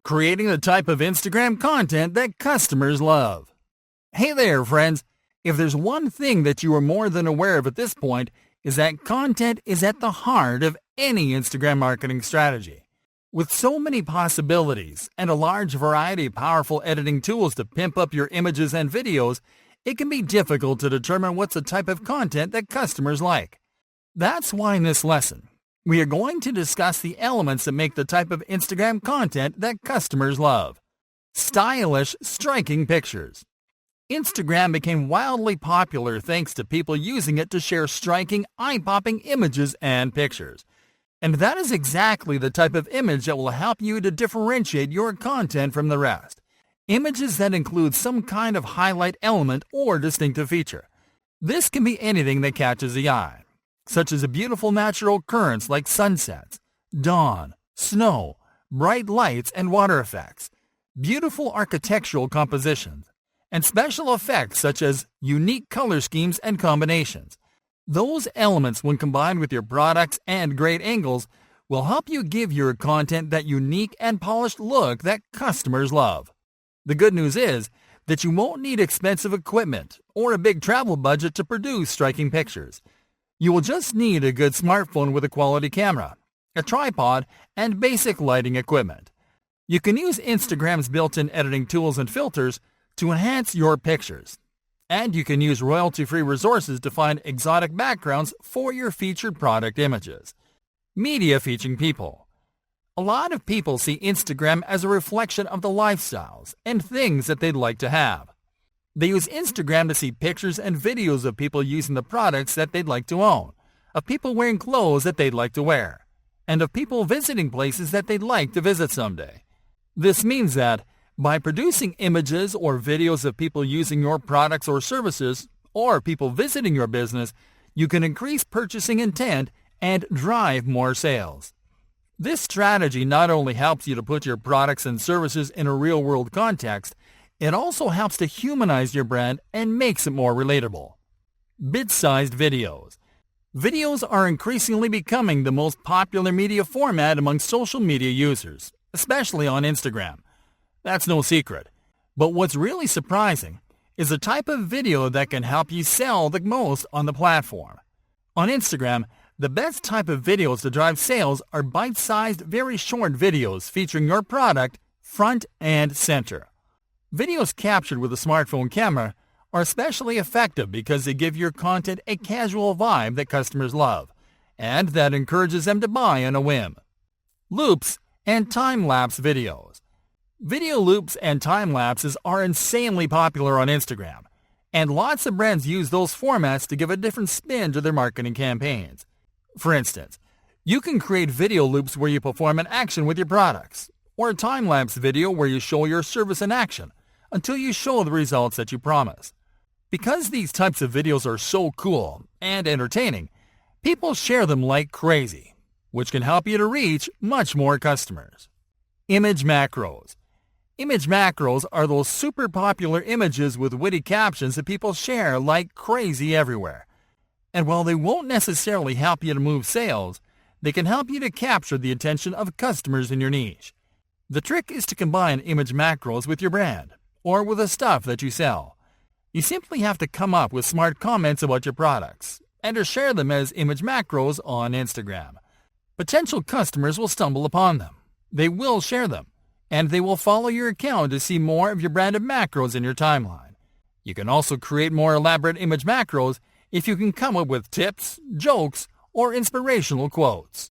Creating the type of Instagram content that customers love. Hey there, friends. If there's one thing that you are more than aware of at this point, is that content is at the heart of any Instagram marketing strategy. With so many possibilities and a large variety of powerful editing tools to pimp up your images and videos, it can be difficult to determine what's the type of content that customers like. That's why in this lesson, we are going to discuss the elements that make the type of Instagram content that customers love. Stylish, striking pictures. Instagram became wildly popular thanks to people using it to share striking, eye-popping images and pictures. And that is exactly the type of image that will help you to differentiate your content from the rest. Images that include some kind of highlight element or distinctive feature. This can be anything that catches the eye, such as a beautiful natural occurrence like sunsets, dawn, snow, bright lights and water effects, beautiful architectural compositions, and special effects such as unique color schemes and combinations. Those elements, when combined with your products and great angles, will help you give your content that unique and polished look that customers love. The good news is that you won't need expensive equipment or a big travel budget to produce striking pictures. You will just need a good smartphone with a quality camera, a tripod, and basic lighting equipment. You can use Instagram's built-in editing tools and filters to enhance your pictures. And you can use royalty-free resources to find exotic backgrounds for your featured product images. Media featuring people. A lot of people see Instagram as a reflection of the lifestyles and things that they'd like to have. They use Instagram to see pictures and videos of people using the products that they'd like to own, of people wearing clothes that they'd like to wear, and of people visiting places that they'd like to visit someday. This means that by producing images or videos of people using your products or services, or people visiting your business, you can increase purchasing intent and drive more sales. This strategy not only helps you to put your products and services in a real-world context, it also helps to humanize your brand and makes it more relatable. Bit-sized videos. Videos are increasingly becoming the most popular media format among social media users, especially on Instagram. That's no secret. But what's really surprising is the type of video that can help you sell the most on the platform. On Instagram, the best type of videos to drive sales are bite-sized, very short videos featuring your product front and center. Videos captured with a smartphone camera are especially effective because they give your content a casual vibe that customers love, and that encourages them to buy on a whim. Loops and time-lapse videos. Video loops and time-lapses are insanely popular on Instagram, and lots of brands use those formats to give a different spin to their marketing campaigns. For instance, you can create video loops where you perform an action with your products, or a time-lapse video where you show your service in action until you show the results that you promise. Because these types of videos are so cool and entertaining, people share them like crazy, which can help you to reach much more customers. Image macros. Image macros are those super popular images with witty captions that people share like crazy everywhere. And while they won't necessarily help you to move sales, they can help you to capture the attention of customers in your niche. The trick is to combine image macros with your brand, or with the stuff that you sell. You simply have to come up with smart comments about your products, and to share them as image macros on Instagram. Potential customers will stumble upon them. They will share them, and they will follow your account to see more of your branded macros in your timeline. You can also create more elaborate image macros if you can come up with tips, jokes, or inspirational quotes.